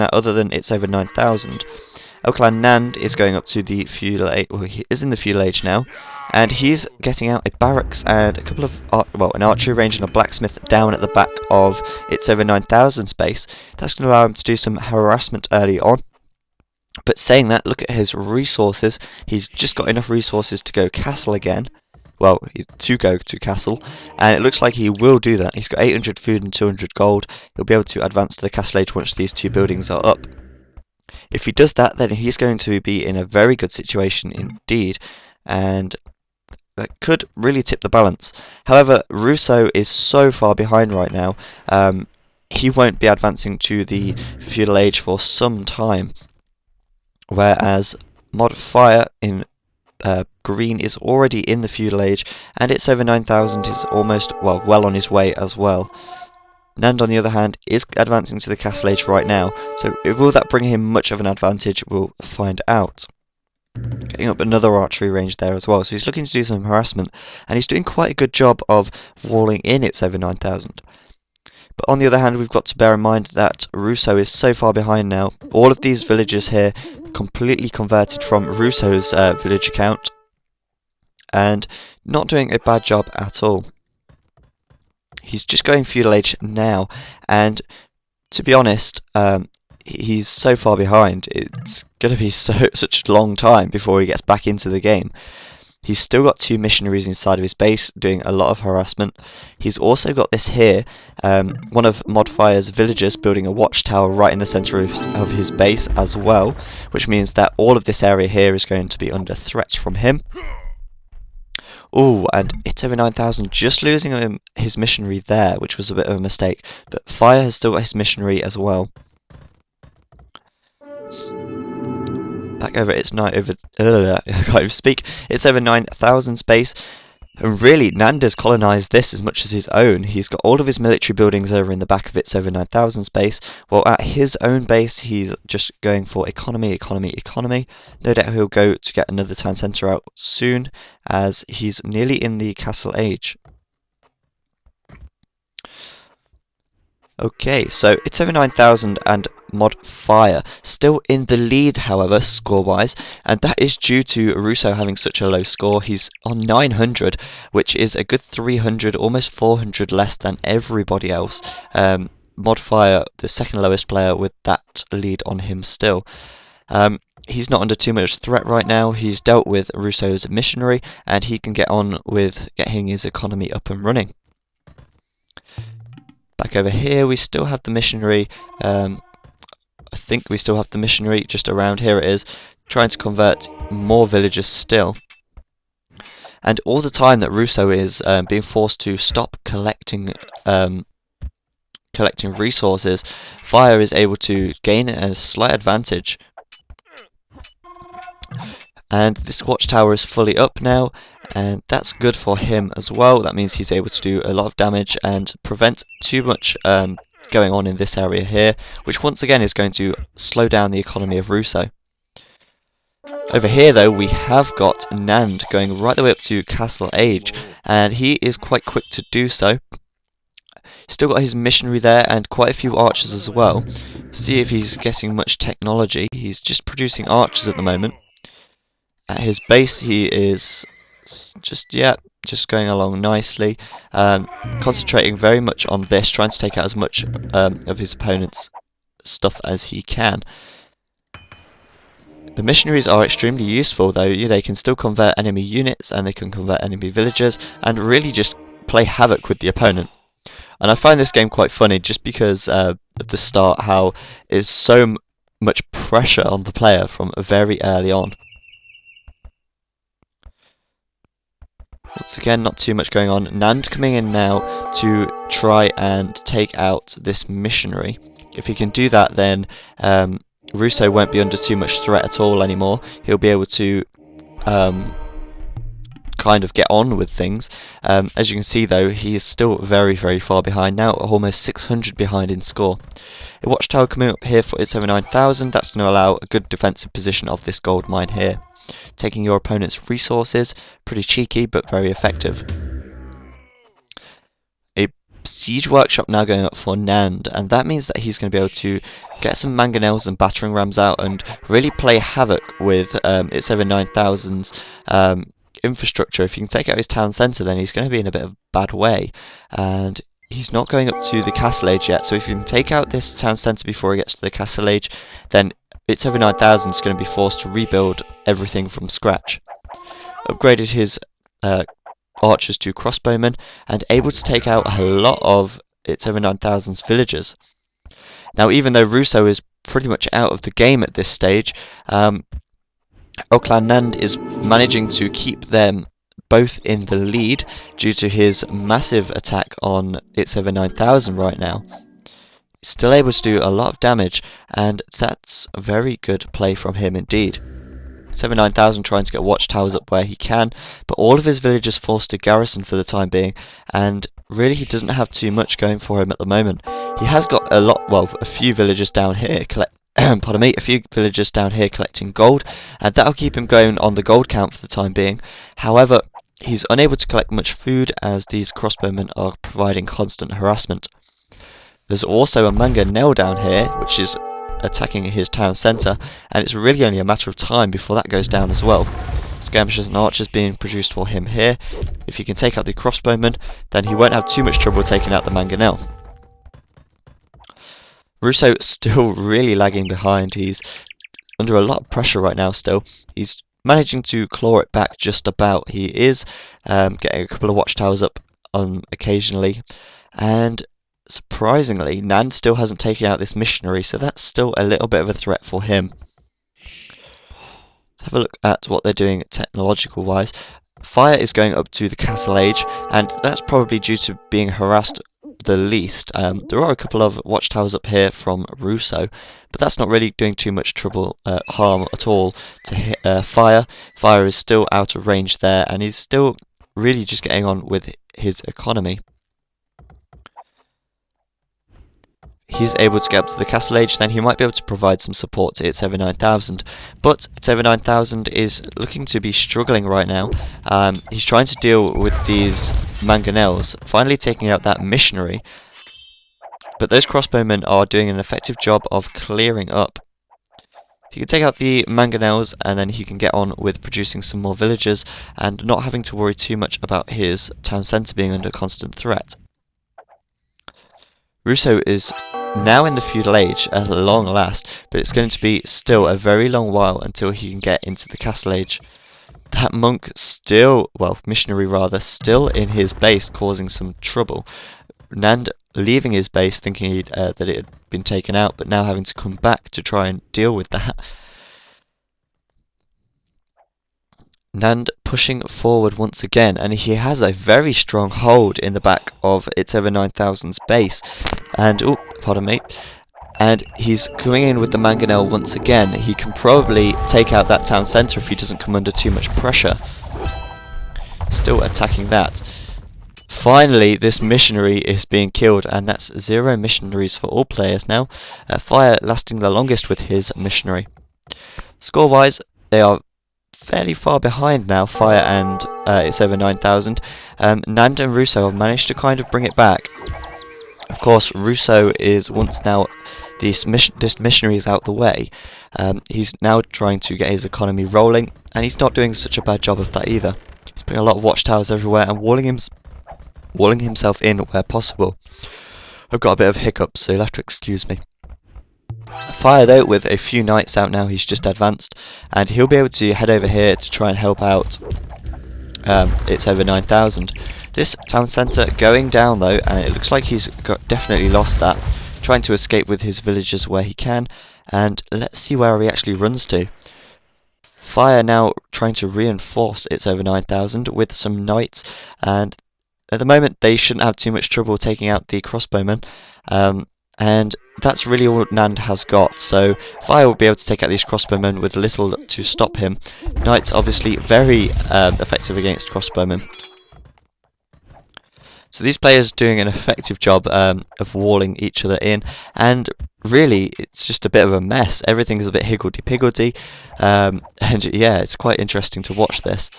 that other than it's over 9,000. Clan Nand is going up to the feudal age, well, he is in the feudal age now, and he's getting out a barracks and a couple of, an archery range and a blacksmith down at the back of its over 9,000 space. That's going to allow him to do some harassment early on. But saying that, look at his resources. He's just got enough resources to go castle again. Well, to go to castle, and it looks like he will do that. He's got 800 food and 200 gold. He'll be able to advance to the castle age once these two buildings are up. If he does that, then he's going to be in a very good situation indeed, and that could really tip the balance. However, Russo is so far behind right now, he won't be advancing to the feudal age for some time, whereas Mod Fire in green is already in the feudal age, and it's over 9,000 is almost, well on his way as well. Nand, on the other hand, is advancing to the castle age right now, so will that bring him much of an advantage? We'll find out. Getting up another archery range there as well, so he's looking to do some harassment, and he's doing quite a good job of walling in its over 9,000. But on the other hand, we've got to bear in mind that Russo is so far behind now. All of these villagers here completely converted from Russo's village account, and not doing a bad job at all. He's just going feudal age now, and to be honest, he's so far behind. It's going to be such a long time before he gets back into the game. He's still got 2 missionaries inside of his base doing a lot of harassment. He's also got this here, one of Modfire's villagers building a watchtower right in the centre of his base as well, which means that all of this area here is going to be under threat from him. Oh, and it's over 9,000, just losing him his missionary there, which was a bit of a mistake. But Fire has still got his missionary as well. Back over, it's I can't even speak. It's over 9,000 space, and really Nanda's colonised this as much as his own. He's got all of his military buildings over in the back of its over 9,000 space, while at his own base he's just going for economy, economy, economy. No doubt he'll go to get another town centre out soon, as he's nearly in the castle age. Okay, so it's over 9,000 and Mod Fire still in the lead, however, score-wise, and that is due to Russo having such a low score. He's on 900, which is a good 300, almost 400 less than everybody else. Mod Fire, the second lowest player, with that lead on him still. He's not under too much threat right now. He's dealt with Russo's missionary, and he can get on with getting his economy up and running. Back over here, we still have the missionary. I think we still have the missionary just around here. It is trying to convert more villagers still. And all the time that Russo is being forced to stop collecting resources, Fire is able to gain a slight advantage. And this watchtower is fully up now, and that's good for him as well. That means he's able to do a lot of damage and prevent too much going on in this area here, which once again is going to slow down the economy of Russo. Over here though, we have got Nand going right the way up to Castle Age, and he is quite quick to do so. Still got his missionary there and quite a few archers as well. See if he's getting much technology. He's just producing archers at the moment. At his base he is just going along nicely, concentrating very much on this, trying to take out as much of his opponent's stuff as he can. The missionaries are extremely useful though. They can still convert enemy units and they can convert enemy villagers and really just play havoc with the opponent. And I find this game quite funny just because at the start how there's so much pressure on the player from very early on. Once again, not too much going on. Nand coming in now to try and take out this missionary. If he can do that, then Russo won't be under too much threat at all anymore. He'll be able to kind of get on with things. As you can see though, he is still very, very far behind now, almost 600 behind in score. A watchtower coming up here for its over 9,000. That's going to allow a good defensive position of this gold mine here. Taking your opponent's resources, pretty cheeky but very effective. A Siege Workshop now going up for Nand, and that means that he's going to be able to get some mangonels and battering rams out and really play havoc with its over 9,000's infrastructure. If you can take out his town centre, then he's going to be in a bit of a bad way, and he's not going up to the castle age yet. So if you can take out this town centre before he gets to the castle age, then its over 9,000 is going to be forced to rebuild everything from scratch. Upgraded his archers to crossbowmen, and able to take out a lot of its over 9,000's villagers. Now, even though Russo is pretty much out of the game at this stage, Clan Nand is managing to keep them both in the lead due to his massive attack on its over 9,000 right now. He's still able to do a lot of damage, and that's a very good play from him indeed. 9,000 trying to get watchtowers up where he can, but all of his villagers forced to garrison for the time being, and really he doesn't have too much going for him at the moment. He has got a few villagers down here a few villagers down here collecting gold, and that'll keep him going on the gold count for the time being. However, he's unable to collect much food as these crossbowmen are providing constant harassment. There's also a mangonel down here, which is attacking his town centre, and it's really only a matter of time before that goes down as well. Skirmishers and archers being produced for him here. If he can take out the crossbowmen, then he won't have too much trouble taking out the mangonel. Russo still really lagging behind. He's under a lot of pressure right now still. He's managing to claw it back just about. He is getting a couple of watchtowers up occasionally, and surprisingly, Nand still hasn't taken out this missionary, so that's still a little bit of a threat for him. Let's have a look at what they're doing technological wise. Fire is going up to the castle age, and that's probably due to being harassed the least. There are a couple of watchtowers up here from Russo, but that's not really doing too much harm at all to hit Fire. Fire is still out of range there, and he's still really just getting on with his economy. He's able to get up to the castle age, then he might be able to provide some support to its over 9,000. But its over 9,000 is looking to be struggling right now. He's trying to deal with these mangonels, finally taking out that missionary. But those crossbowmen are doing an effective job of clearing up. If you can take out the mangonels, and then he can get on with producing some more villagers and not having to worry too much about his town centre being under constant threat. Russo is now in the feudal age at long last, but it's going to be still a very long while until he can get into the castle age. That monk missionary rather, still in his base causing some trouble. Nand leaving his base thinking that it had been taken out, but now having to come back to try and deal with that. Nand pushing forward once again, and he has a very strong hold in the back of its over 9,000's base. And, and he's coming in with the mangonel once again. He can probably take out that town centre if he doesn't come under too much pressure. Still attacking that. Finally, this missionary is being killed, and that's 0 missionaries for all players now. Fire lasting the longest with his missionary. Score-wise, they are fairly far behind now, Fire and it's over 9,000. Nand and Russo have managed to kind of bring it back. Of course, Russo is, once now this missionary is out the way, he's now trying to get his economy rolling, and he's not doing such a bad job of that either. He's putting a lot of watchtowers everywhere and walling himself in where possible. I've got a bit of hiccups, so you'll have to excuse me. Fire though, with a few knights out now, he's just advanced, and he'll be able to head over here to try and help out it's over 9,000. This town centre going down though, and it looks like he's definitely lost that. Trying to escape with his villagers where he can, and let's see where he actually runs to. Fire now trying to reinforce its over 9,000 with some knights, and at the moment they shouldn't have too much trouble taking out the crossbowmen, and that's really all Nand has got. So Fire will be able to take out these crossbowmen with little to stop him. Knights obviously very effective against crossbowmen. So these players doing an effective job of walling each other in, and really it's just a bit of a mess. Everything is a bit higgledy-piggledy, and yeah, it's quite interesting to watch this.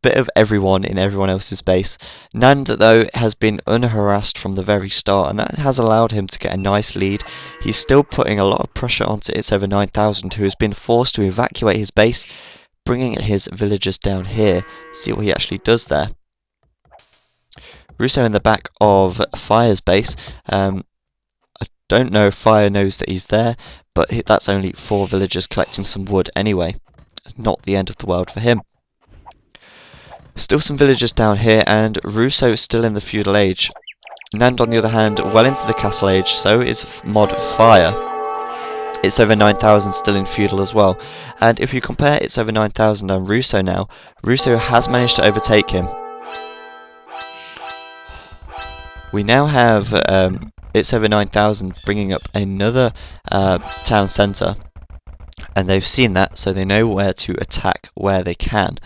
bit of everyone in everyone else's base. Nand, though, has been unharassed from the very start, and that has allowed him to get a nice lead. He's still putting a lot of pressure onto It's Over 9000, who has been forced to evacuate his base, bringing his villagers down here. See what he actually does there. Russo in the back of Fire's base. I don't know if Fire knows that he's there, but that's only 4 villagers collecting some wood anyway. Not the end of the world for him. Still some villagers down here, and Russo is still in the feudal age. Nand, on the other hand, well into the castle age, so is mod Fire. It's Over 9000 still in feudal as well. And if you compare It's Over 9000 and Russo now, Russo has managed to overtake him. We now have It's Over 9000 bringing up another town centre, and they've seen that, so they know where to attack where they can.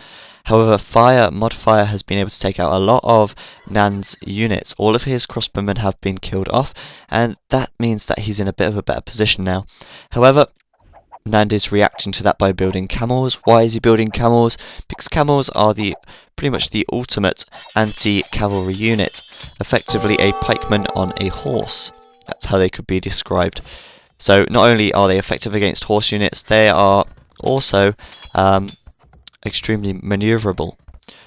However, mod Fire has been able to take out a lot of Nand's units. All of his crossbowmen have been killed off, and that means that he's in a bit of a better position now. However, Nand is reacting to that by building camels. Why is he building camels? Because camels are pretty much the ultimate anti-cavalry unit. Effectively a pikeman on a horse. That's how they could be described. So not only are they effective against horse units, they are also extremely maneuverable.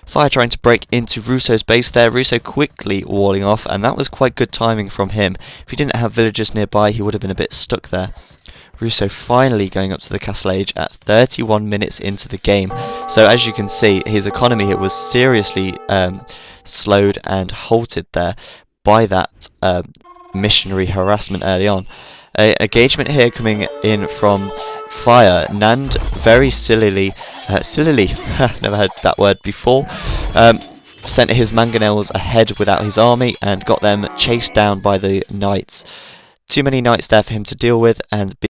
Fire trying to break into Russo's base there. Russo quickly walling off, and that was quite good timing from him. If he didn't have villagers nearby, he would have been a bit stuck there. Russo finally going up to the castle age at 31 minutes into the game. So as you can see, his economy was seriously slowed and halted there by that missionary harassment early on. Engagement here coming in from Fire. Nand very sillily, never heard that word before, sent his mangonels ahead without his army and got them chased down by the knights. Too many knights there for him to deal with, and